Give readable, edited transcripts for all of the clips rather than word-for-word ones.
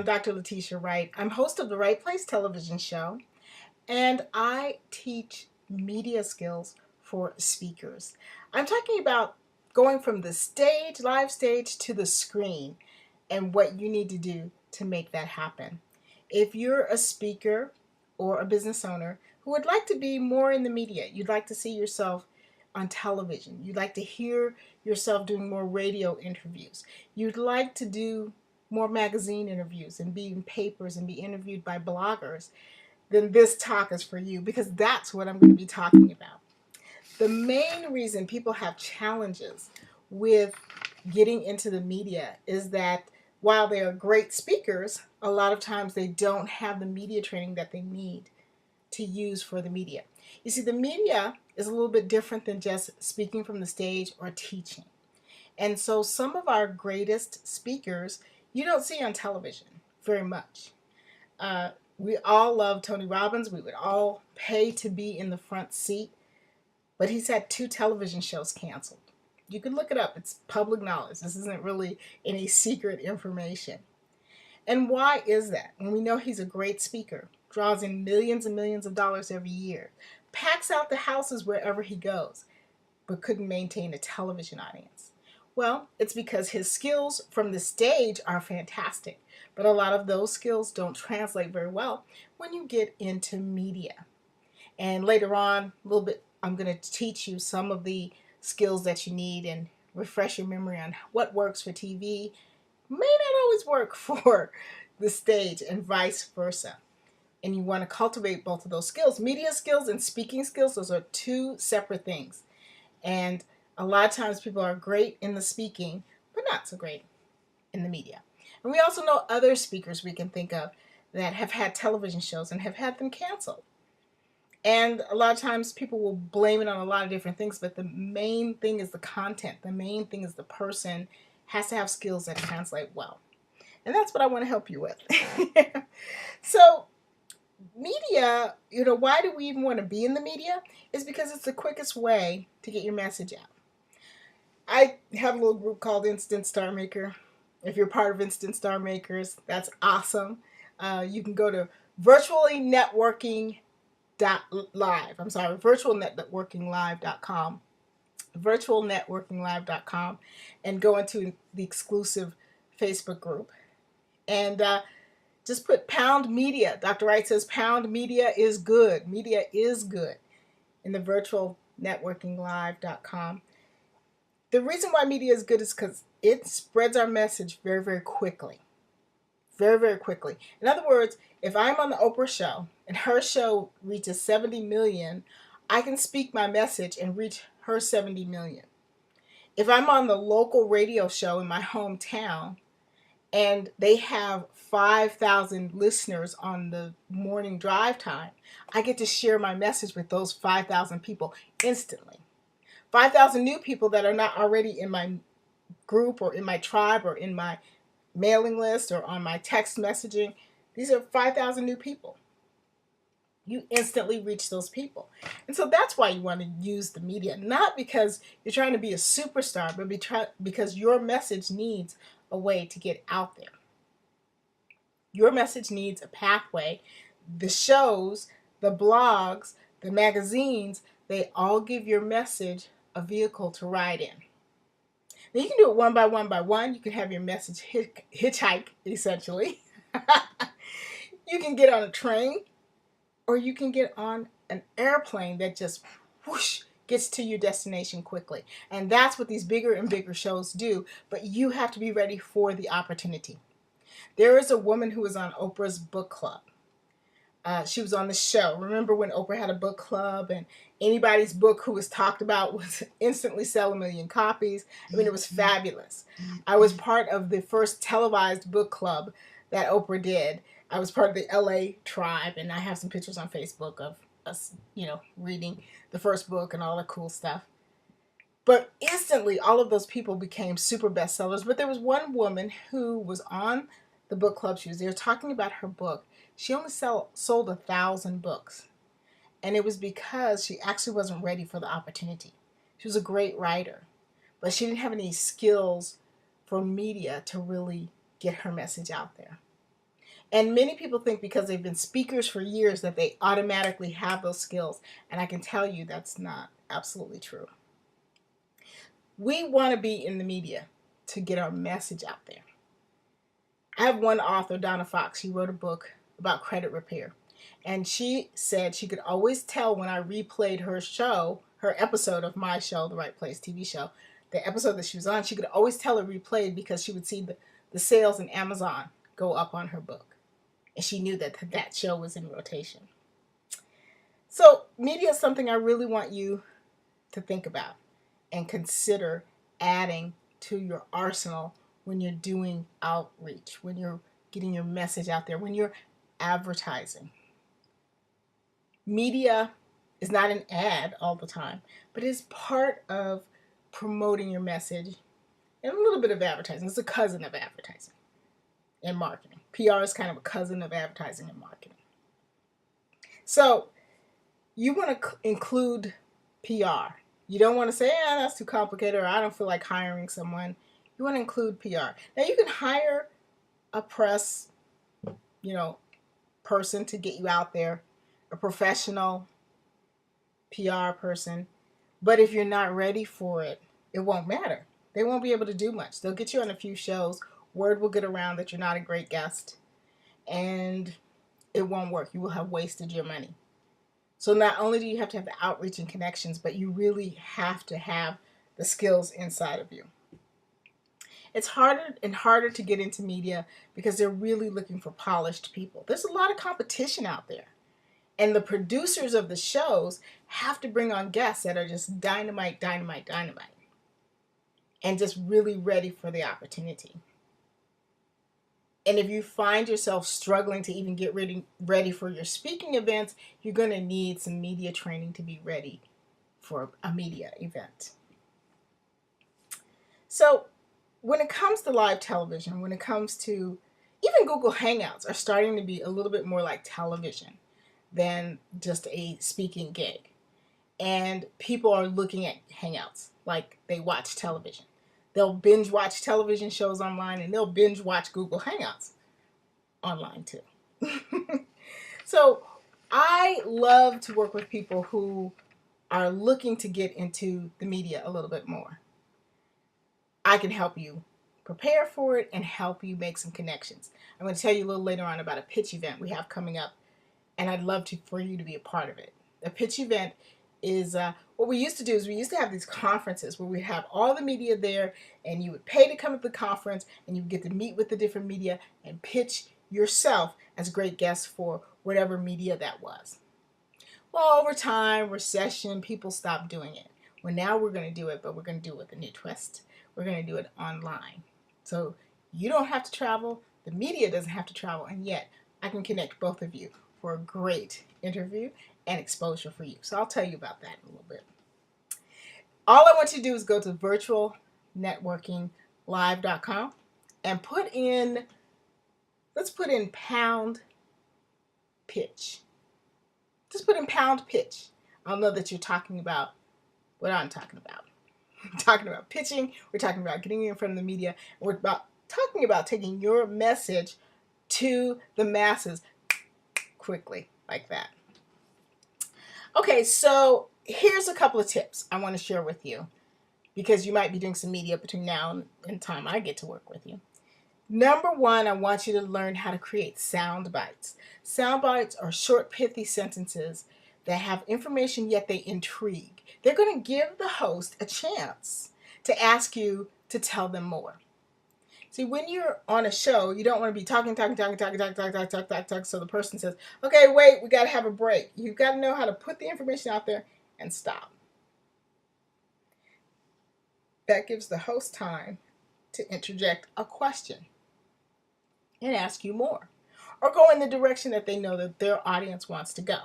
I'm Dr. Letitia+Wright. I'm host of the Right Place television show, and I teach media skills for speakers. I'm talking about going from the stage, live stage, to the screen and what you need to do to make that happen. If you're a speaker or a business owner who would like to be more in the media, you'd like to see yourself on television, you'd like to hear yourself doing more radio interviews, you'd like to do more magazine interviews and be in papers and be interviewed by bloggers, then this talk is for you because that's what I'm going to be talking about. The main reason people have challenges with getting into the media is that while they are great speakers, a lot of times they don't have the media training that they need to use for the media. You see, the media is a little bit different than just speaking from the stage or teaching. And so some of our greatest speakers you don't see on television very much. We all love Tony Robbins. We would all pay to be in the front seat, but he's had 2 television shows canceled. You can look it up. It's public knowledge. This isn't really any secret information. And why is that? When we know he's a great speaker, draws in millions and millions of dollars every year, packs out the houses wherever he goes, but couldn't maintain a television audience. Well, it's because his skills from the stage are fantastic, but a lot of those skills don't translate very well when you get into media. And later on, a little bit, I'm going to teach you some of the skills that you need and refresh your memory on what works for TV may not always work for the stage and vice versa. And you want to cultivate both of those skills. Media skills and speaking skills, those are 2 separate things. And a lot of times people are great in the speaking, but not so great in the media. And we also know other speakers we can think of that have had television shows and have had them canceled. And a lot of times people will blame it on a lot of different things, but the main thing is the content. The main thing is the person has to have skills that translate well. And that's what I want to help you with. So media, why do we even want to be in the media? Is because it's the quickest way to get your message out. I have a little group called Instant Star Maker. If you're part of Instant Star Makers, that's awesome. You can go to virtuallynetworking.live. I'm sorry, virtualnetworkinglive.com. virtualnetworkinglive.com and go into the exclusive Facebook group. And just put pound media. Dr. Wright says pound media is good. Media is good in the virtualnetworkinglive.com. The reason why media is good is because it spreads our message very, very quickly. Very, very quickly. In other words, if I'm on the Oprah show and her show reaches 70 million, I can speak my message and reach her 70 million. If I'm on the local radio show in my hometown and they have 5,000 listeners on the morning drive time, I get to share my message with those 5,000 people instantly. 5,000 new people that are not already in my group or in my tribe or in my mailing list or on my text messaging. These are 5,000 new people. You instantly reach those people. And so that's why you want to use the media, not because you're trying to be a superstar, but because your message needs a way to get out there. Your message needs a pathway. The shows, the blogs, the magazines, they all give your message a vehicle to ride in. Now you can do it one by one by one. You can have your message hitchhike, essentially. You can get on a train, or you can get on an airplane that just whoosh gets to your destination quickly. And that's what these bigger and bigger shows do, but you have to be ready for the opportunity. There is a woman who was on Oprah's book club. She was on the show. Remember when Oprah had a book club and anybody's book who was talked about would instantly sell 1 million copies? I mean, it was fabulous. I was part of the first televised book club that Oprah did. I was part of the LA tribe, and I have some pictures on Facebook of us, reading the first book and all the cool stuff. But instantly, all of those people became super bestsellers. But there was one woman who was on the book club. She was there talking about her book. She only sold 1,000 books. And it was because she actually wasn't ready for the opportunity. She was a great writer, but she didn't have any skills for media to really get her message out there. And many people think because they've been speakers for years that they automatically have those skills. And I can tell you that's not absolutely true. We want to be in the media to get our message out there. I have one author, Donna Fox. She wrote a book about credit repair. And she said she could always tell when I replayed her show, her episode of my show, The Right Place TV show, the episode that she was on, she could always tell it replayed because she would see the sales in Amazon go up on her book. And she knew that that show was in rotation. So media is something I really want you to think about and consider adding to your arsenal when you're doing outreach, when you're getting your message out there, when you're advertising. Media is not an ad all the time, but it's part of promoting your message and a little bit of advertising. It's a cousin of advertising and marketing. PR is kind of a cousin of advertising and marketing. So you want to include PR. You don't want to say, that's too complicated, or I don't feel like hiring someone. You want to include PR. Now you can hire a press, person to get you out there, a professional PR person. But if you're not ready for it, it won't matter. They won't be able to do much. They'll get you on a few shows. Word will get around that you're not a great guest, and it won't work. You will have wasted your money. So not only do you have to have the outreach and connections, but you really have to have the skills inside of you. It's harder and harder to get into media because they're really looking for polished people. There's a lot of competition out there. And the producers of the shows have to bring on guests that are just dynamite, dynamite, dynamite. And just really ready for the opportunity. And if you find yourself struggling to even get ready for your speaking events, you're going to need some media training to be ready for a media event. So when it comes to live television, when it comes to even Google Hangouts are starting to be a little bit more like television than just a speaking gig. And people are looking at Hangouts like they watch television. They'll binge watch television shows online, and they'll binge watch Google Hangouts online too. So I love to work with people who are looking to get into the media a little bit more. I can help you prepare for it and help you make some connections. I'm going to tell you a little later on about a pitch event we have coming up, and I'd love for you to be a part of it. A pitch event is what we used to do is we used to have these conferences where we have all the media there, and you would pay to come to the conference, and you would get to meet with the different media and pitch yourself as a great guest for whatever media that was. Well, over time, recession, people stopped doing it. Well, now we're going to do it, but we're going to do it with a new twist. We're going to do it online. So you don't have to travel, the media doesn't have to travel, and yet I can connect both of you for a great interview and exposure for you. So I'll tell you about that in a little bit. All I want you to do is go to virtualnetworkinglive.com and let's put in pound pitch. Just put in pound pitch. I'll know that you're talking about what I'm talking about. We're talking about pitching. We're talking about getting in front of the media. We're talking about taking your message to the masses quickly, like that. Okay, so here's a couple of tips I want to share with you because you might be doing some media between now and time I get to work with you. Number one, I want you to learn how to create sound bites. Sound bites are short, pithy sentences that have information yet they intrigue. They're going to give the host a chance to ask you to tell them more. See, when you're on a show, you don't want to be talking, so the person says, okay, wait, we got to have a break. You've got to know how to put the information out there and stop. That gives the host time to interject a question and ask you more, or go in the direction that they know that their audience wants to go.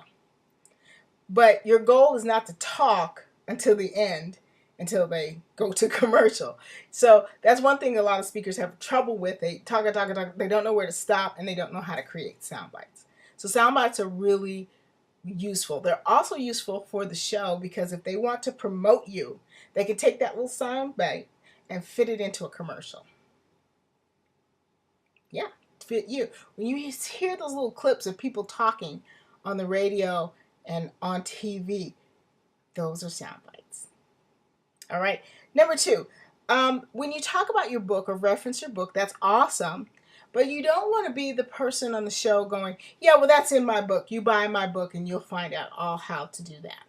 But your goal is not to talk until the end, until they go to commercial. So that's one thing a lot of speakers have trouble with. They talk, they don't know where to stop, and they don't know how to create sound bites. So sound bites are really useful. They're also useful for the show because if they want to promote you, they can take that little sound bite and fit it into a commercial. Yeah, fit you. When you hear those little clips of people talking on the radio and on TV, those are sound bites. All right. Number two, when you talk about your book or reference your book, that's awesome. But you don't want to be the person on the show going, yeah, well, that's in my book. You buy my book and you'll find out all how to do that.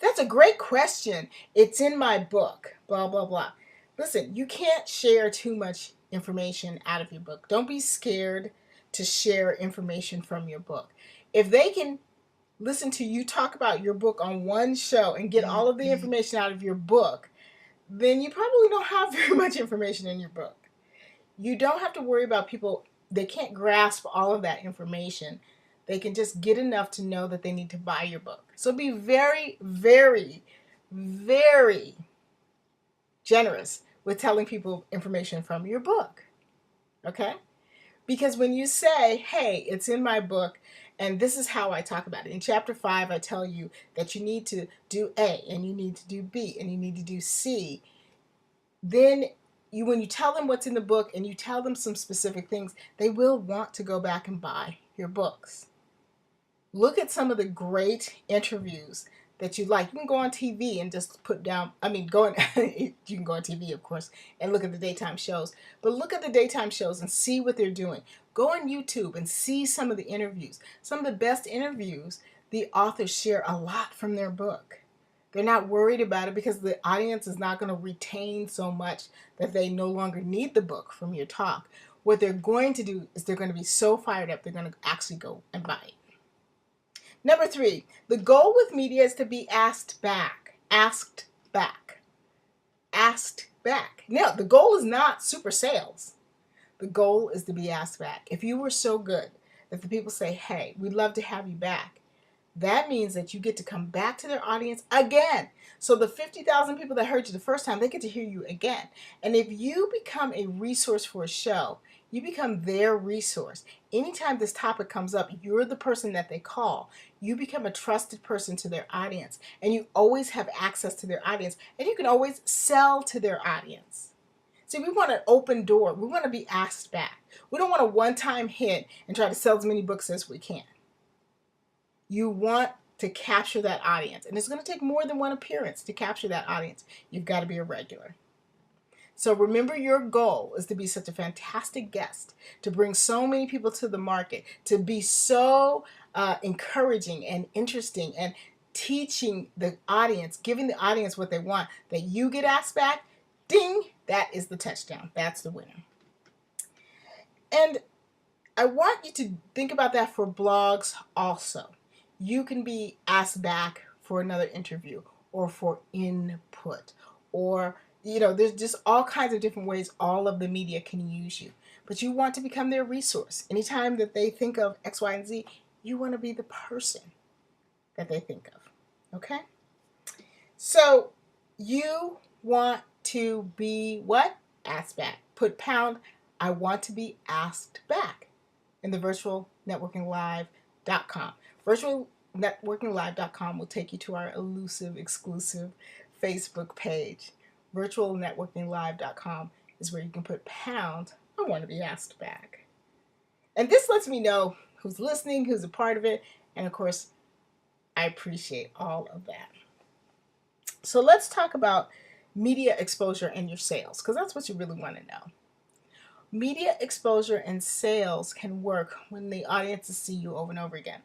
That's a great question. It's in my book, blah, blah, blah. Listen, you can't share too much information out of your book. Don't be scared to share information from your book. If they can listen to you talk about your book on one show and get all of the information out of your book, then you probably don't have very much information in your book. You don't have to worry about people. They can't grasp all of that information. They can just get enough to know that they need to buy your book. So be very, very, very generous with telling people information from your book. Okay? Because when you say, hey, it's in my book, and this is how I talk about it. In chapter 5, I tell you that you need to do A, and you need to do B, and you need to do C. Then when you tell them what's in the book and you tell them some specific things, they will want to go back and buy your books. Look at some of the great interviews that you like. You can go on TV and just put down, you can go on TV, of course, and look at the daytime shows. But look at the daytime shows and see what they're doing. Go on YouTube and see some of the interviews. Some of the best interviews, the authors share a lot from their book. They're not worried about it because the audience is not going to retain so much that they no longer need the book from your talk. What they're going to do is they're going to be so fired up, they're going to actually go and buy it. Number 3, the goal with media is to be asked back. Asked back. Asked back. Now, the goal is not super sales. The goal is to be asked back. If you were so good that the people say, hey, we'd love to have you back, that means that you get to come back to their audience again. So the 50,000 people that heard you the first time, they get to hear you again. And if you become a resource for a show, you become their resource. Anytime this topic comes up, you're the person that they call. You become a trusted person to their audience. And you always have access to their audience. And you can always sell to their audience. See, we want an open door. We want to be asked back. We don't want a one-time hit and try to sell as many books as we can. You want to capture that audience. And it's going to take more than one appearance to capture that audience. You've got to be a regular. So remember, your goal is to be such a fantastic guest, to bring so many people to the market, to be so encouraging and interesting and teaching the audience, giving the audience what they want, that you get asked back, ding, that is the touchdown. That's the winner. And I want you to think about that for blogs also. You can be asked back for another interview or for input, or there's just all kinds of different ways all of the media can use you. But you want to become their resource. Anytime that they think of X, Y, and Z, you want to be the person that they think of. Okay? So you want to be what? Asked back. Put pound, I want to be asked back in the virtualnetworkinglive.com. Virtualnetworkinglive.com will take you to our elusive, exclusive Facebook page. Virtualnetworkinglive.com is where you can put pound, I want to be asked back. And this lets me know who's listening, who's a part of it, and of course, I appreciate all of that. So let's talk about media exposure and your sales, because that's what you really want to know. Media exposure and sales can work when the audiences see you over and over again.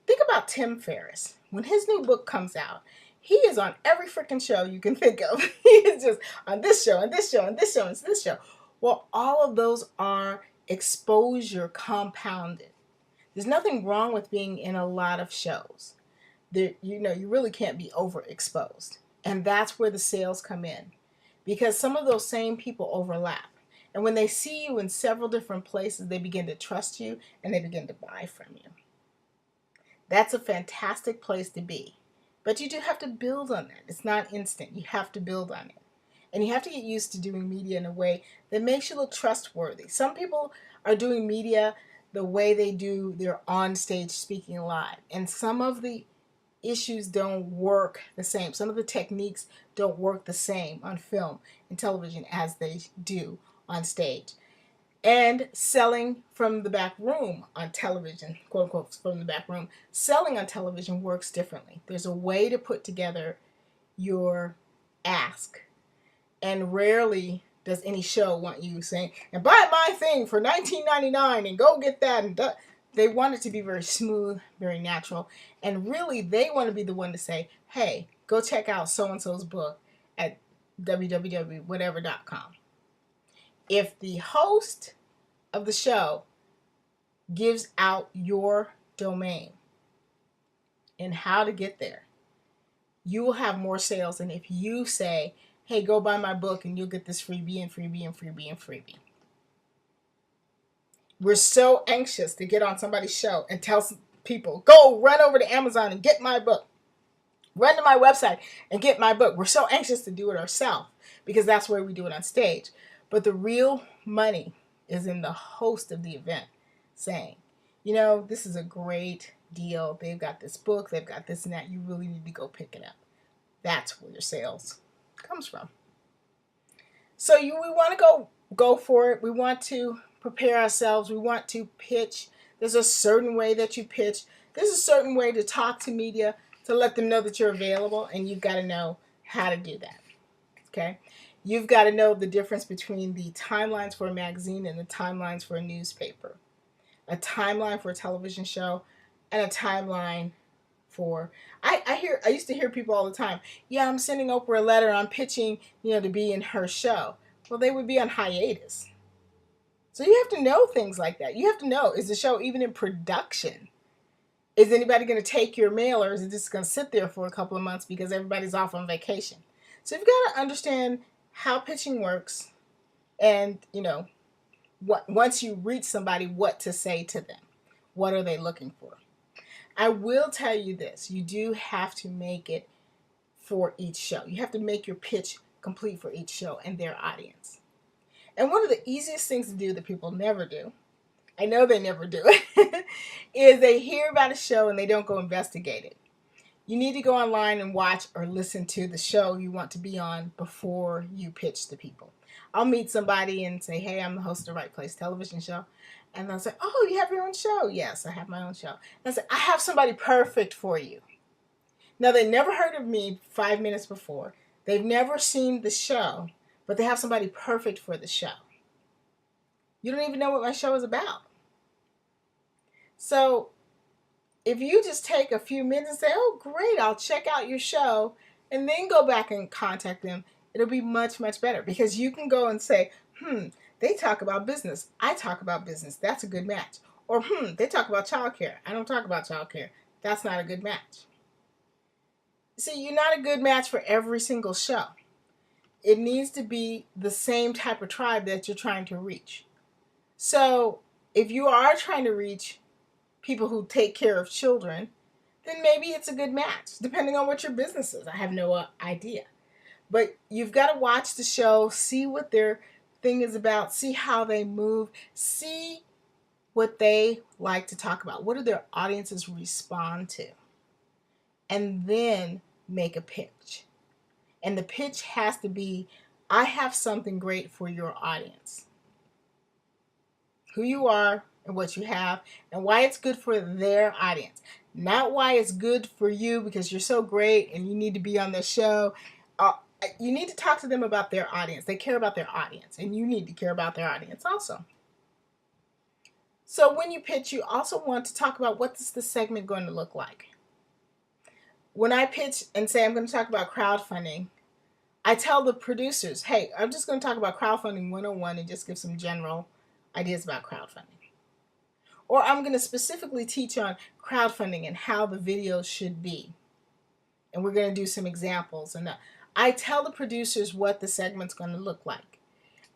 Think about Tim Ferriss. When his new book comes out, he is on every freaking show you can think of. He is just on this show, and this show, and this show, and this show. Well, all of those are exposure compounded. There's nothing wrong with being in a lot of shows. You really can't be overexposed. And that's where the sales come in. Because some of those same people overlap. And when they see you in several different places, they begin to trust you and they begin to buy from you. That's a fantastic place to be. But you do have to build on that. It's not instant. You have to build on it. And you have to get used to doing media in a way that makes you look trustworthy. Some people are doing media the way they do their on-stage speaking live. And some of the issues don't work the same. Some of the techniques don't work the same on film and television as they do on stage. And selling from the back room on television, quote unquote, from the back room, selling on television works differently. There's a way to put together your ask. And rarely does any show want you saying, and buy my thing for $19.99 and go get that. And they want it to be very smooth, very natural. And really, they want to be the one to say, hey, go check out so-and-so's book at www.whatever.com. If the host of the show gives out your domain and how to get there, you will have more sales than if you say, hey, go buy my book and you'll get this freebie and freebie and freebie and freebie. We're so anxious to get on somebody's show and tell people, go run over to Amazon and get my book. Run to my website and get my book. We're so anxious to do it ourselves because that's where we do it on stage. But the real money is in the host of the event saying, you know, this is a great deal. They've got this book. They've got this and that. You really need to go pick it up. That's where your sales comes from. So we want to go for it. We want to prepare ourselves. We want to pitch. There's a certain way that you pitch. There's a certain way to talk to media to let them know that you're available, and you've got to know how to do that. Okay? You've got to know the difference between the timelines for a magazine and the timelines for a newspaper. A timeline for a television show and a timeline for I used to hear people all the time, yeah, I'm sending Oprah a letter, I'm pitching, to be in her show. Well, they would be on hiatus. So you have to know things like that. You have to know, is the show even in production? Is anybody going to take your mail, or is it just going to sit there for a couple of months because everybody's off on vacation? So you've got to understand how pitching works, and once you reach somebody, what to say to them. What are they looking for? I will tell you this. You do have to make it for each show. You have to make your pitch complete for each show and their audience. And one of the easiest things to do that people never do, I know they never do it, is they hear about a show and they don't go investigate it. You need to go online and watch or listen to the show you want to be on before you pitch to people. I'll meet somebody and say, hey, I'm the host of the Right Place television show. And they'll say, oh, you have your own show? Yes, I have my own show. And I say, I have somebody perfect for you. Now, they never heard of me 5 minutes before. They've never seen the show, but they have somebody perfect for the show. You don't even know what my show is about. So if you just take a few minutes and say, oh, great, I'll check out your show, and then go back and contact them, it'll be much, much better, because you can go and say, they talk about business. I talk about business. That's a good match. Or, they talk about childcare. I don't talk about childcare. That's not a good match. See, you're not a good match for every single show. It needs to be the same type of tribe that you're trying to reach. So if you are trying to reach people who take care of children, then maybe it's a good match, depending on what your business is. I have no idea. But you've got to watch the show, see what their thing is about, see how they move, see what they like to talk about. What do their audiences respond to? And then make a pitch. And the pitch has to be, I have something great for your audience. Who you are and what you have and why it's good for their audience. Not why it's good for you because you're so great and you need to be on the show. You need to talk to them about their audience. They care about their audience, and you need to care about their audience also. So when you pitch, you also want to talk about what is the segment going to look like. When I pitch and say I'm going to talk about crowdfunding, I tell the producers, hey, I'm just going to talk about crowdfunding 101 and just give some general ideas about crowdfunding. Or I'm going to specifically teach on crowdfunding and how the videos should be. And we're going to do some examples. And I tell the producers what the segment's going to look like.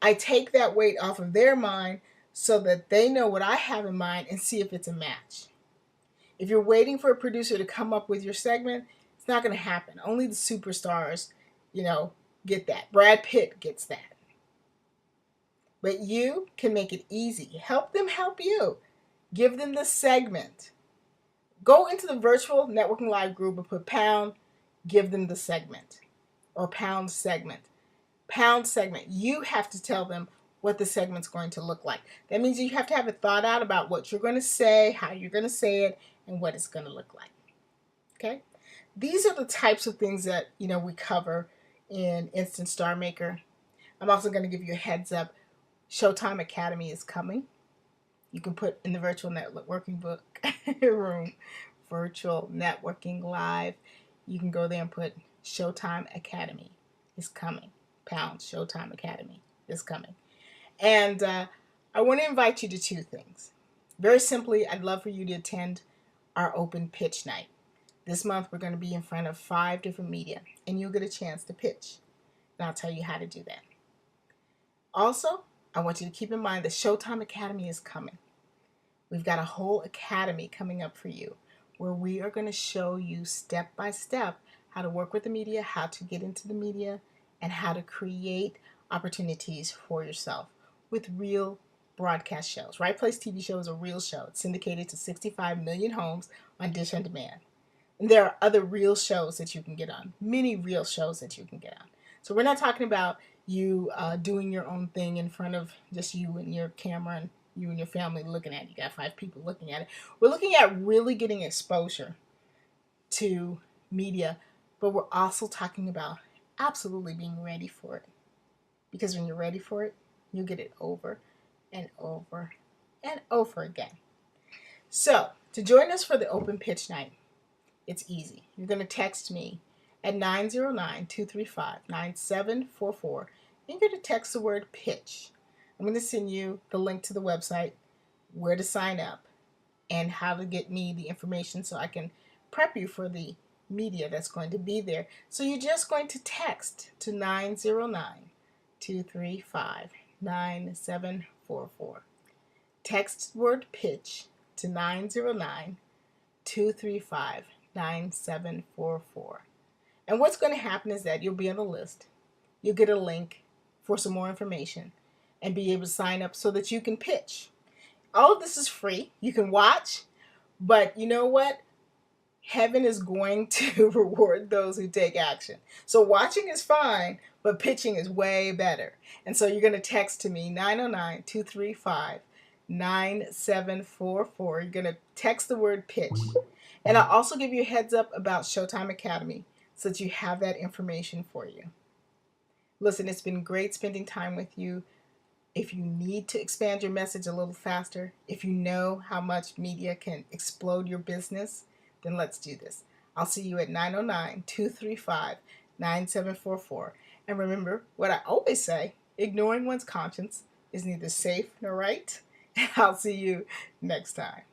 I take that weight off of their mind so that they know what I have in mind and see if it's a match. If you're waiting for a producer to come up with your segment, it's not going to happen. Only the superstars, get that. Brad Pitt gets that. But you can make it easy. Help them help you. Give them the segment. Go into the virtual networking live group and put pound, give them the segment. Or pound segment. Pound segment. You have to tell them what the segment's going to look like. That means you have to have it thought out about what you're going to say, how you're going to say it, and what it's going to look like. Okay? These are the types of things that, we cover in Instant Star Maker. I'm also going to give you a heads up. Showtime Academy is coming. You can put in the virtual networking book room, virtual networking live. You can go there and put Showtime Academy is coming. Pound Showtime Academy is coming. And I want to invite you to two things. Very simply, I'd love for you to attend our open pitch night. This month, we're going to be in front of 5 different media, and you'll get a chance to pitch. And I'll tell you how to do that. Also, I want you to keep in mind that Showtime Academy is coming. We've got a whole academy coming up for you where we are going to show you step by step how to work with the media, how to get into the media, and how to create opportunities for yourself with real broadcast shows. Right Place TV show is a real show. It's syndicated to 65 million homes on Dish on Demand. And there are other real shows that you can get on, many real shows that you can get on. So we're not talking about you doing your own thing in front of just you and your camera and you and your family looking at it. You got 5 people looking at it. We're looking at really getting exposure to media, but we're also talking about absolutely being ready for it. Because when you're ready for it, you'll get it over and over and over again. So, to join us for the open pitch night, it's easy. You're going to text me at 909-235-9744. And you're going to text the word pitch. I'm going to send you the link to the website, where to sign up, and how to get me the information so I can prep you for the media that's going to be there. So you're just going to text to 909-235-9744. Text word pitch to 909-235-9744. And what's going to happen is that you'll be on the list. You'll get a link for some more information and be able to sign up so that you can pitch. All of this is free. You can watch, but you know what? Heaven is going to reward those who take action. So watching is fine, but pitching is way better. And so you're going to text to me 909-235-9744. You're going to text the word pitch. And I'll also give you a heads up about Showtime Academy so that you have that information for you. Listen, it's been great spending time with you. If you need to expand your message a little faster, if you know how much media can explode your business, then let's do this. I'll see you at 909-235-9744. And remember what I always say, ignoring one's conscience is neither safe nor right. And I'll see you next time.